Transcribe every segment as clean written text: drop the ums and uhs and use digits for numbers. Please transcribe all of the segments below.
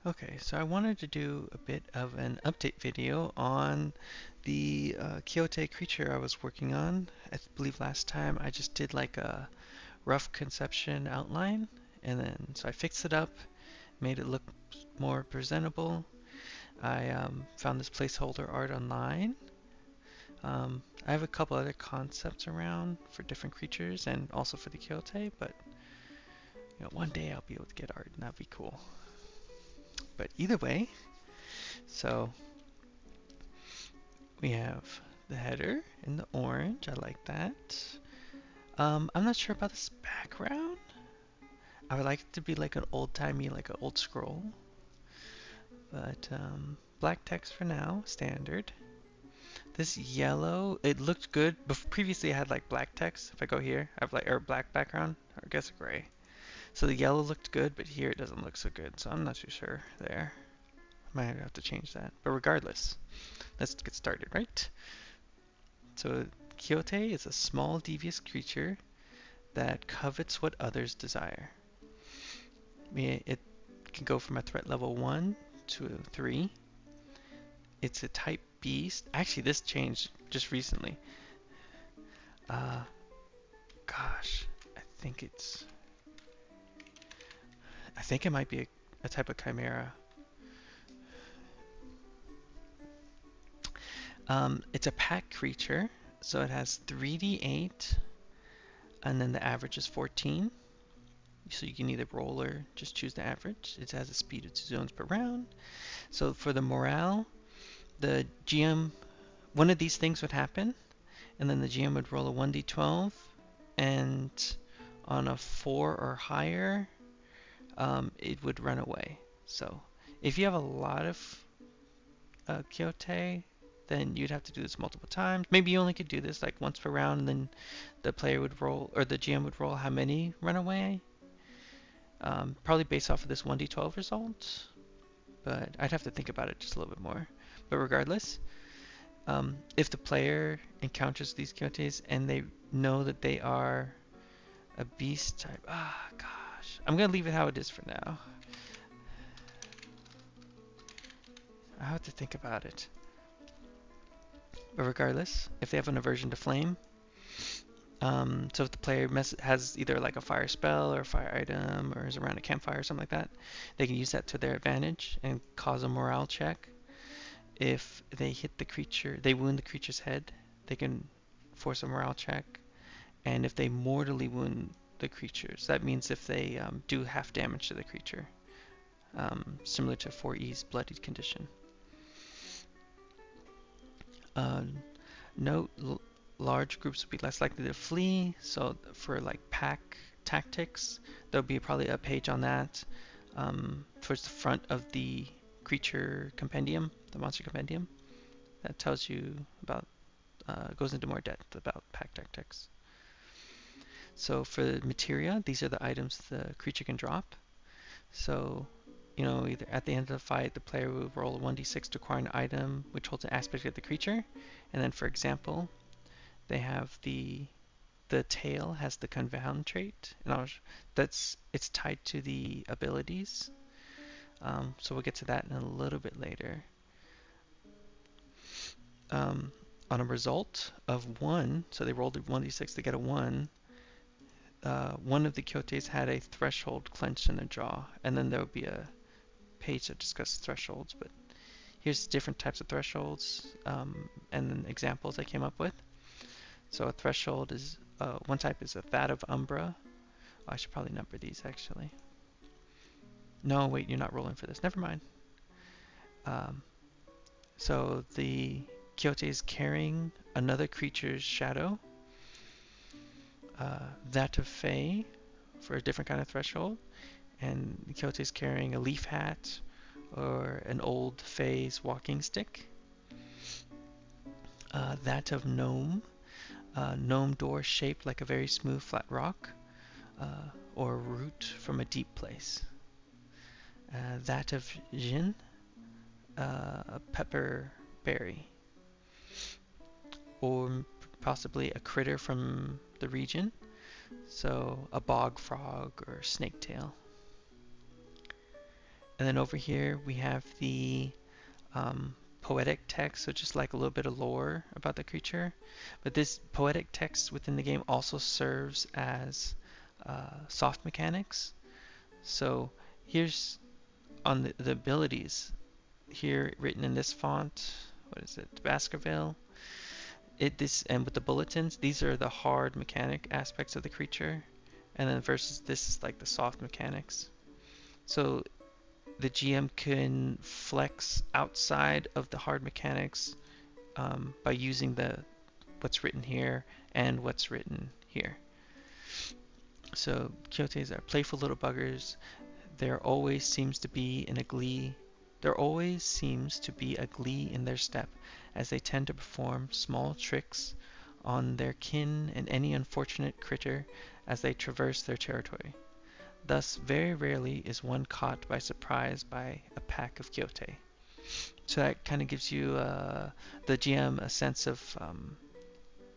Okay, so I wanted to do a bit of an update video on the Kyotte creature I was working on. I believe last time I just did like a rough conception outline, and then so I fixed it up, made it look more presentable. I found this placeholder art online. I have a couple other concepts around for different creatures and also for the Kyotte, but one day I'll be able to get art and that'd be cool. But either way, so we have the header in the orange. I like that. I'm not sure about this background. I would like it to be like an old-timey, like an old scroll. But black text for now, standard. This yellow, it looked good. Previously I had like black text. If I go here, I have like or black background, or I guess gray. So the yellow looked good, but here it doesn't look so good. So I'm not too sure there. I might have to change that. But regardless, let's get started, right? So Kyotte is a small devious creature that covets what others desire. It can go from a threat level 1 to a 3. It's a type beast. Actually, this changed just recently. Uh, gosh, I think it might be a type of chimera. It's a pack creature, so it has 3d8, and then the average is 14. So you can either roll or just choose the average. It has a speed of 2 zones per round. So for the morale, the GM, one of these things would happen, and then the GM would roll a 1d12, and on a 4 or higher, it would run away. So if you have a lot of Kyotte, then you'd have to do this multiple times. Maybe you only could do this like once per round, and then the player would roll, or the GM would roll how many run away. Probably based off of this 1d12 result, but I'd have to think about it just a little bit more. But regardless, if the player encounters these Kyotes and they know that they are a beast type, gosh, I'm gonna leave it how it is for now. I have to think about it. But regardless, if they have an aversion to flame, so if the player has either like a fire spell or a fire item or is around a campfire or something like that, they can use that to their advantage and cause a morale check. If they hit the creature, they wound the creature's head, they can force a morale check. And if they mortally wound the creatures, that means if they do half damage to the creature, similar to 4E's bloodied condition. Note, large groups would be less likely to flee, so for like pack tactics, there'll be probably a page on that towards the front of the creature compendium, the monster compendium, that tells you about, goes into more depth about pack tactics. So for the materia, these are the items the creature can drop. So, either at the end of the fight, the player will roll a 1d6 to acquire an item which holds an aspect of the creature. And then, for example, they have the tail has the confound trait, and it's tied to the abilities. So we'll get to that in a little bit later. On a result of 1, so they rolled a 1d6 to get a 1. One of the Kyotes had a threshold clenched in their jaw, and then there will be a page that discusses thresholds. But here's different types of thresholds and then examples I came up with. So a threshold is one type is that of Umbra. Oh, I should probably number these actually. No, wait, you're not rolling for this. Never mind. So the Kyote is carrying another creature's shadow. That of Fey for a different kind of threshold. And the Kyote is carrying a leaf hat or an old Fey's walking stick. That of Gnome. Gnome door shaped like a very smooth flat rock or a root from a deep place. That of Jin. A pepper berry. Or possibly a critter from the region. So a bog frog or snake tail. And then over here we have the poetic text, so just like a little bit of lore about the creature. But this poetic text within the game also serves as soft mechanics. So here's on the abilities here written in this font. What is it? Baskerville. This and with the bulletins, these are the hard mechanic aspects of the creature, and then versus this is like the soft mechanics. So the GM can flex outside of the hard mechanics by using the what's written here and what's written here. So Kyottes are playful little buggers. There always seems to be a glee in their step, as they tend to perform small tricks on their kin and any unfortunate critter as they traverse their territory. Thus, very rarely is one caught by surprise by a pack of Kyotte. So that kind of gives you, the GM, a sense of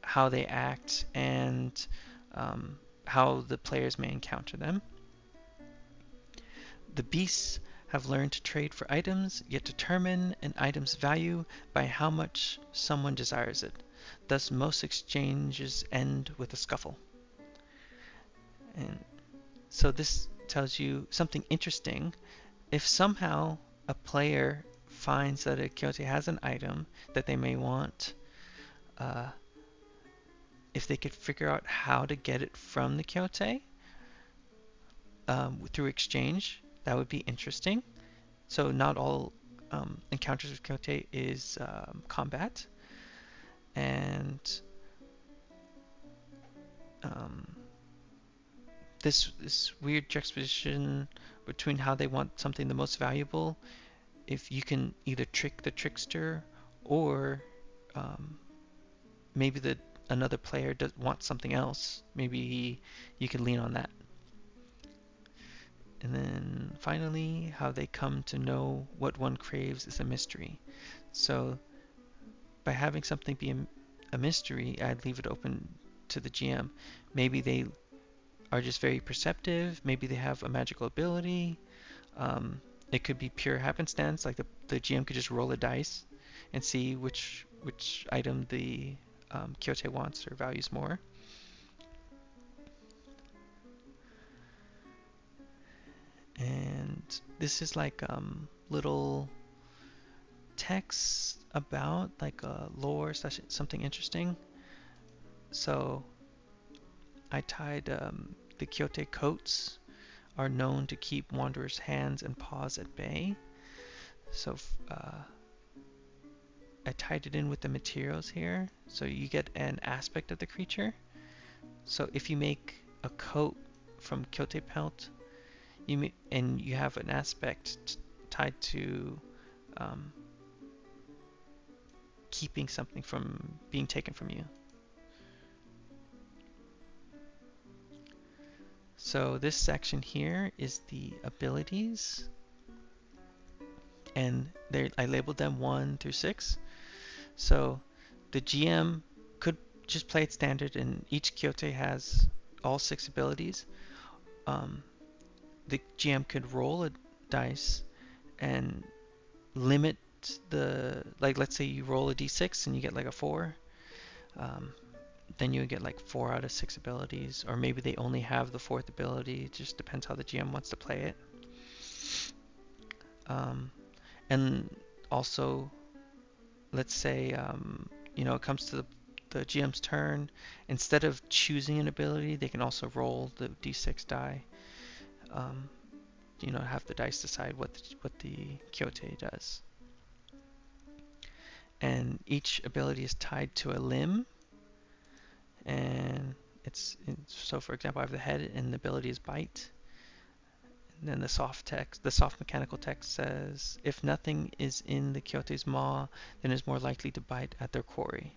how they act and how the players may encounter them. The beasts have learned to trade for items, yet determine an item's value by how much someone desires it. Thus, most exchanges end with a scuffle. And so this tells you something interesting. If somehow a player finds that a Kyotte has an item that they may want, if they could figure out how to get it from the Kyotte through exchange, that would be interesting. So not all encounters with Kyotte is combat, and this weird juxtaposition between how they want something the most valuable. If you can either trick the trickster, or maybe another player wants something else. Maybe you can lean on that. And then finally, how they come to know what one craves is a mystery. So by having something be a mystery, I'd leave it open to the GM. Maybe they are just very perceptive. Maybe they have a magical ability. It could be pure happenstance, like the GM could just roll a dice and see which item the Kyotte wants or values more. And this is like little text about like lore slash something interesting. So I tied the Kyotte coats are known to keep wanderers' hands and paws at bay. So I tied it in with the materials here, so you get an aspect of the creature. So if you make a coat from Kyotte pelt, and you have an aspect tied to keeping something from being taken from you. So this section here is the abilities, and I labeled them 1 through 6. So the GM could just play it standard, and each Kyotte has all 6 abilities. The GM could roll a dice and limit like let's say you roll a d6 and you get like a 4. Then you would get like 4 out of 6 abilities, or maybe they only have the 4th ability. It just depends how the GM wants to play it. And also, let's say it comes to the GM's turn. Instead of choosing an ability, they can also roll the d6 die. Have the dice decide what the Kyotte does. And each ability is tied to a limb. And so for example, I have the head, and the ability is bite. And then the soft mechanical text says, if nothing is in the Kyotte's maw, then is more likely to bite at their quarry.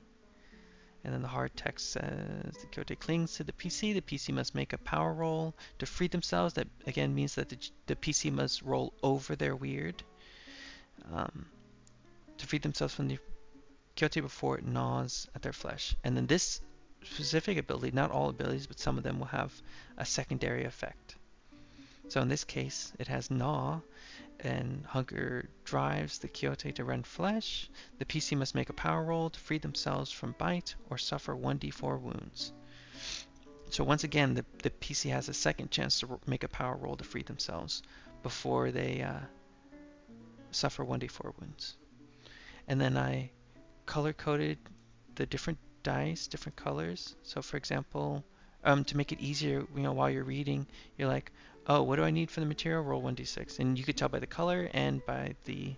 And then the hard text says, the Kyotte clings to the PC. The PC must make a power roll to free themselves. That again means that the PC must roll over their weird to free themselves from the Kyotte before it gnaws at their flesh. And then this specific ability, not all abilities, but some of them will have a secondary effect. So in this case, it has gnaw, and hunger drives the Kyotte to rend flesh. The PC must make a power roll to free themselves from bite or suffer 1d4 wounds. So once again, the PC has a second chance to make a power roll to free themselves before they suffer 1d4 wounds. And then I color coded the different dice, different colors. So for example, to make it easier, while you're reading, you're like, oh, what do I need for the material? Roll 1d6. And you could tell by the color and by the,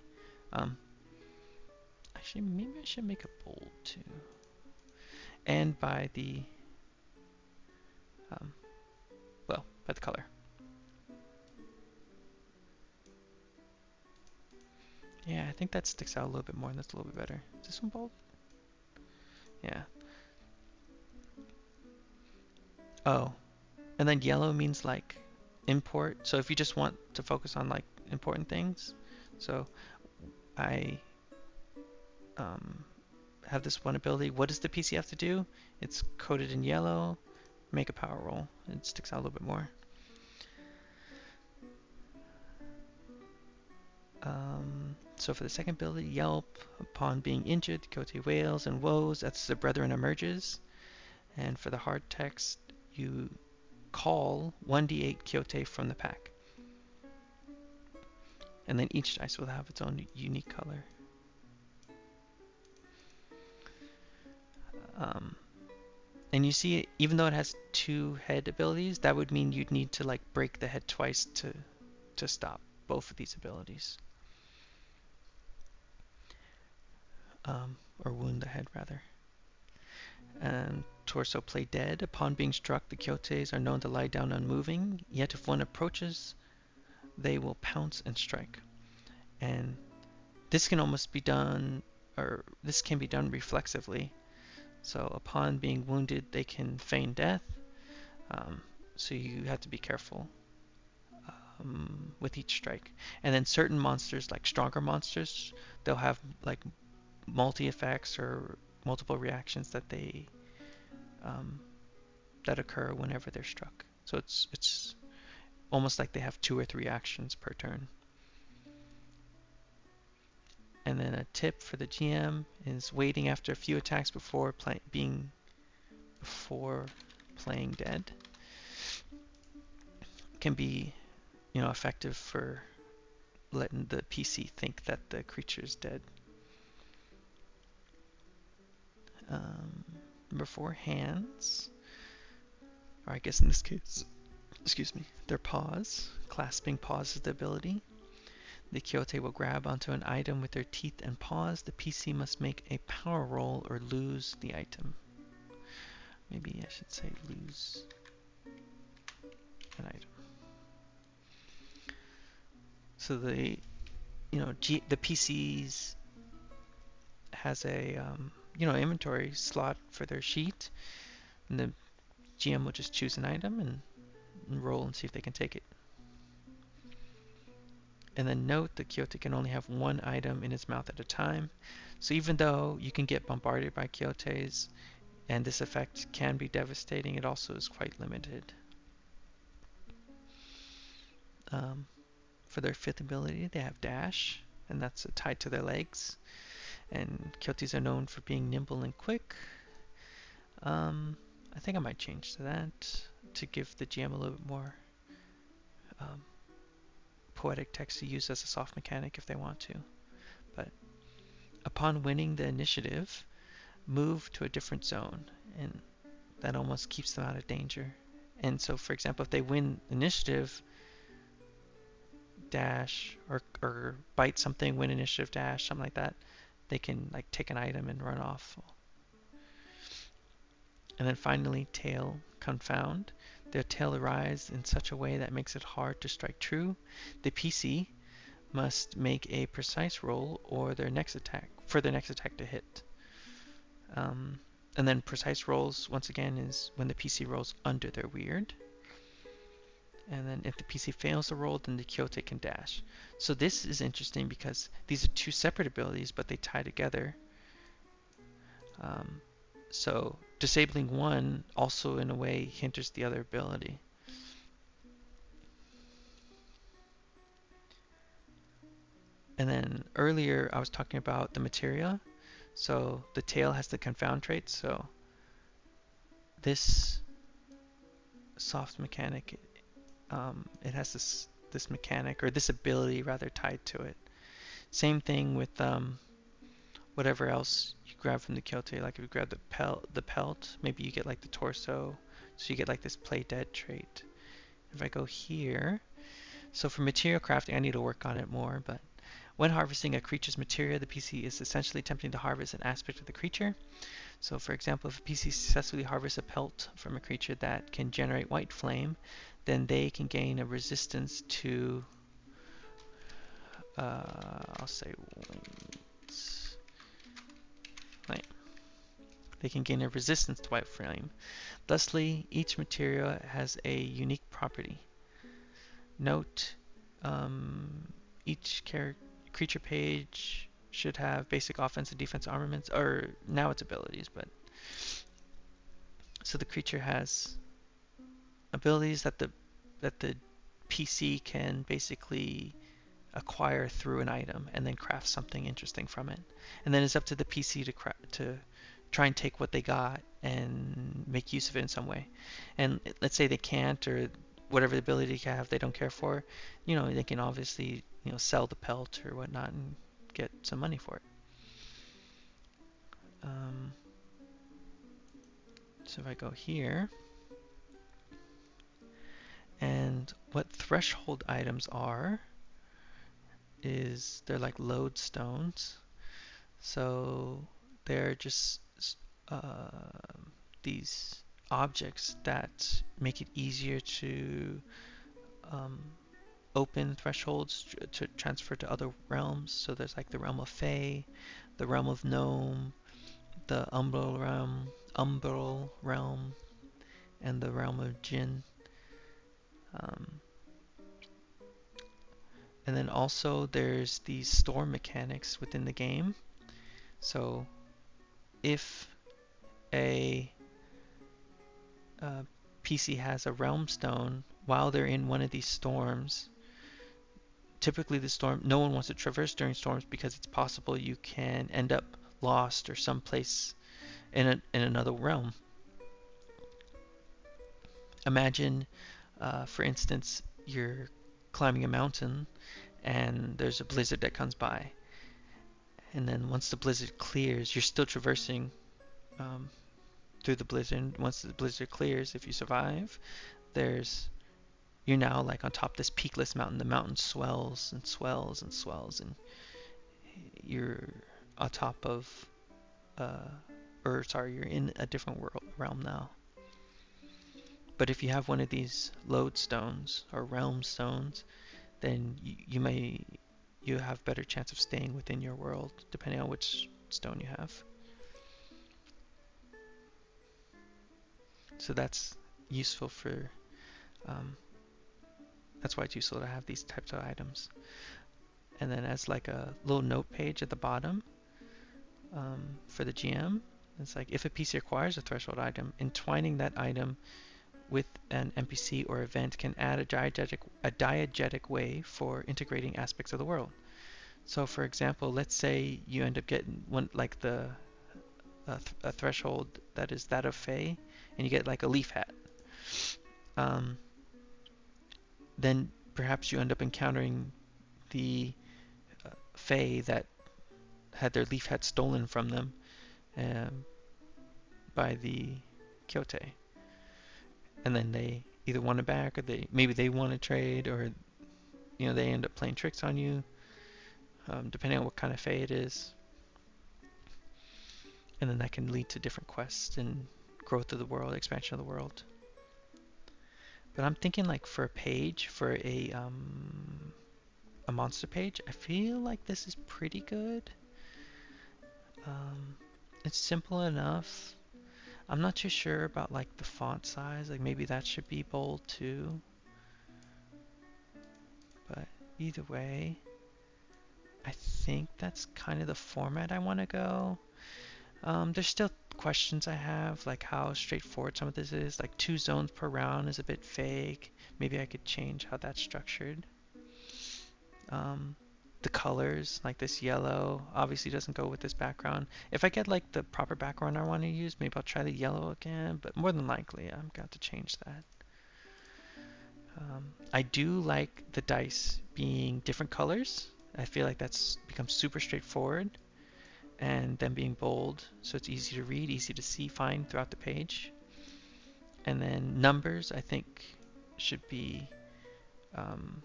actually, maybe I should make a bold too. And by the, by the color. Yeah, I think that sticks out a little bit more, and that's a little bit better. Is this one bold? Yeah. Oh, and then yellow means like import. So if you just want to focus on like important things, so I have this one ability. What does the PC have to do? It's coded in yellow. Make a power roll. It sticks out a little bit more. So for the second ability, Yelp, upon being injured, Kyotte wails and woes as the brethren emerges. And for the hard text, you call 1d8 Kyotte from the pack. And then each dice will have its own unique color. And you see, even though it has 2 head abilities, that would mean you'd need to like break the head twice to stop both of these abilities. Or wound the head, rather. And torso play dead. Upon being struck, the Kyottes are known to lie down unmoving, yet if one approaches, they will pounce and strike. And this can almost be done, or this can be done reflexively. So upon being wounded, they can feign death. So you have to be careful with each strike. And then certain monsters, like stronger monsters, they'll have like multi-effects or multiple reactions that they that occur whenever they're struck. So it's almost like they have 2 or 3 actions per turn. And then a tip for the GM is waiting after a few attacks before playing dead can be, effective for letting the PC think that the creature is dead. Number 4, hands. Or I guess in this case, excuse me, their paws. Clasping paws is the ability. The Kyotte will grab onto an item with their teeth and paws. The PC must make a power roll or lose the item. Maybe I should say lose an item. So the PC's has a inventory slot for their sheet, and the GM will just choose an item and roll and see if they can take it. And then note the Kyotte can only have 1 item in its mouth at a time. So even though you can get bombarded by Kyottes, and this effect can be devastating, it also is quite limited. For their 5th ability, they have dash, and that's tied to their legs. And Kyottes are known for being nimble and quick. I think I might change to that to give the GM a little bit more poetic text to use as a soft mechanic if they want to. But upon winning the initiative, move to a different zone, and that almost keeps them out of danger. And so, for example, if they win initiative, dash, or bite something, win initiative, dash, something like that, they can like take an item and run off. And then finally, tail, confound. Their tail arrives in such a way that makes it hard to strike true. The PC must make a precise roll or their next attack to hit. And then precise rolls, once again, is when the PC rolls under their weird. And then if the PC fails to roll, then the Kyotte can dash. So this is interesting because these are 2 separate abilities, but they tie together. So disabling one also in a way hinders the other ability. And then earlier I was talking about the materia. So the tail has the confound trait. So this soft mechanic, it has this mechanic or this ability rather tied to it. Same thing with whatever else you grab from the Kyotte. Like if you grab the pelt, maybe you get like the torso. So you get like this play dead trait. If I go here, so for material crafting, I need to work on it more, but when harvesting a creature's materia, the PC is essentially attempting to harvest an aspect of the creature. So for example, if a PC successfully harvests a pelt from a creature that can generate white flame, then they can gain a resistance to, I'll say white. They can gain a resistance to white flame. Thusly, each materia has a unique property. Note, each creature page should have basic offense and defense armaments, or now its abilities, but so the creature has abilities that the PC can basically acquire through an item and then craft something interesting from it. And then it's up to the PC to try and take what they got and make use of it in some way. And let's say they can't, or whatever ability they have they don't care for, they can obviously, sell the pelt or whatnot and get some money for it. So if I go here, and what threshold items are is they're like lodestones. So they're just uh, these objects that make it easier to um, open thresholds to transfer to other realms. So there's like the realm of Fae, the realm of Gnome, the Umbral realm, and the realm of Jinn. Um, and then also there's these storm mechanics within the game. So if a PC has a realm stone while they're in one of these storms, typically the storm, no one wants to traverse during storms because it's possible you can end up lost or someplace in another realm. Imagine, for instance, you're climbing a mountain and there's a blizzard that comes by. And then once the blizzard clears, you're still traversing through the blizzard. Once the blizzard clears, if you survive, you're now like on top of this peakless mountain. The mountain swells and swells and swells, and you're on top of, you're in a different realm now. But if you have one of these lodestones or realm stones, then you have better chance of staying within your world, depending on which stone you have. So that's useful for, that's why it's useful to have these types of items. And then as like a little note page at the bottom, for the GM, it's like if a PC acquires a threshold item, entwining that item with an NPC or event can add a diegetic way for integrating aspects of the world. So for example, let's say you end up getting one like a threshold that is that of Fae, and you get like a leaf hat. Then perhaps you end up encountering the Fae that had their leaf hat stolen from them by the Kyotte. And then they either want it back, or maybe they want to trade, or they end up playing tricks on you, depending on what kind of Fae it is. And then that can lead to different quests and growth of the world, expansion of the world. But I'm thinking like for a page, for a monster page, I feel like this is pretty good. It's simple enough. I'm not too sure about like the font size, like maybe that should be bold too. But either way, I think that's kind of the format I want to go. There's still questions I have, like how straightforward some of this is. Like 2 zones per round is a bit vague. Maybe I could change how that's structured. the colors, like this yellow, obviously doesn't go with this background. If I get like the proper background I want to use, maybe I'll try the yellow again, but more than likely I'm going to change that. I do like the dice being different colors. I feel like that's become super straightforward, and them being bold, so it's easy to read, easy to see, find throughout the page. And then numbers, I think, should be um,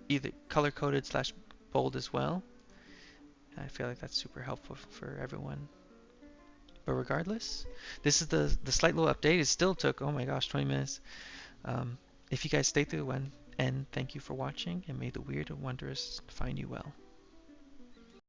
either color coded slash bold as well. I feel like that's super helpful for everyone. But regardless, this is the slight little update. It still took, oh my gosh, 20 minutes. Um, if you guys stayed through the end, thank you for watching, and may the weird and wondrous find you well.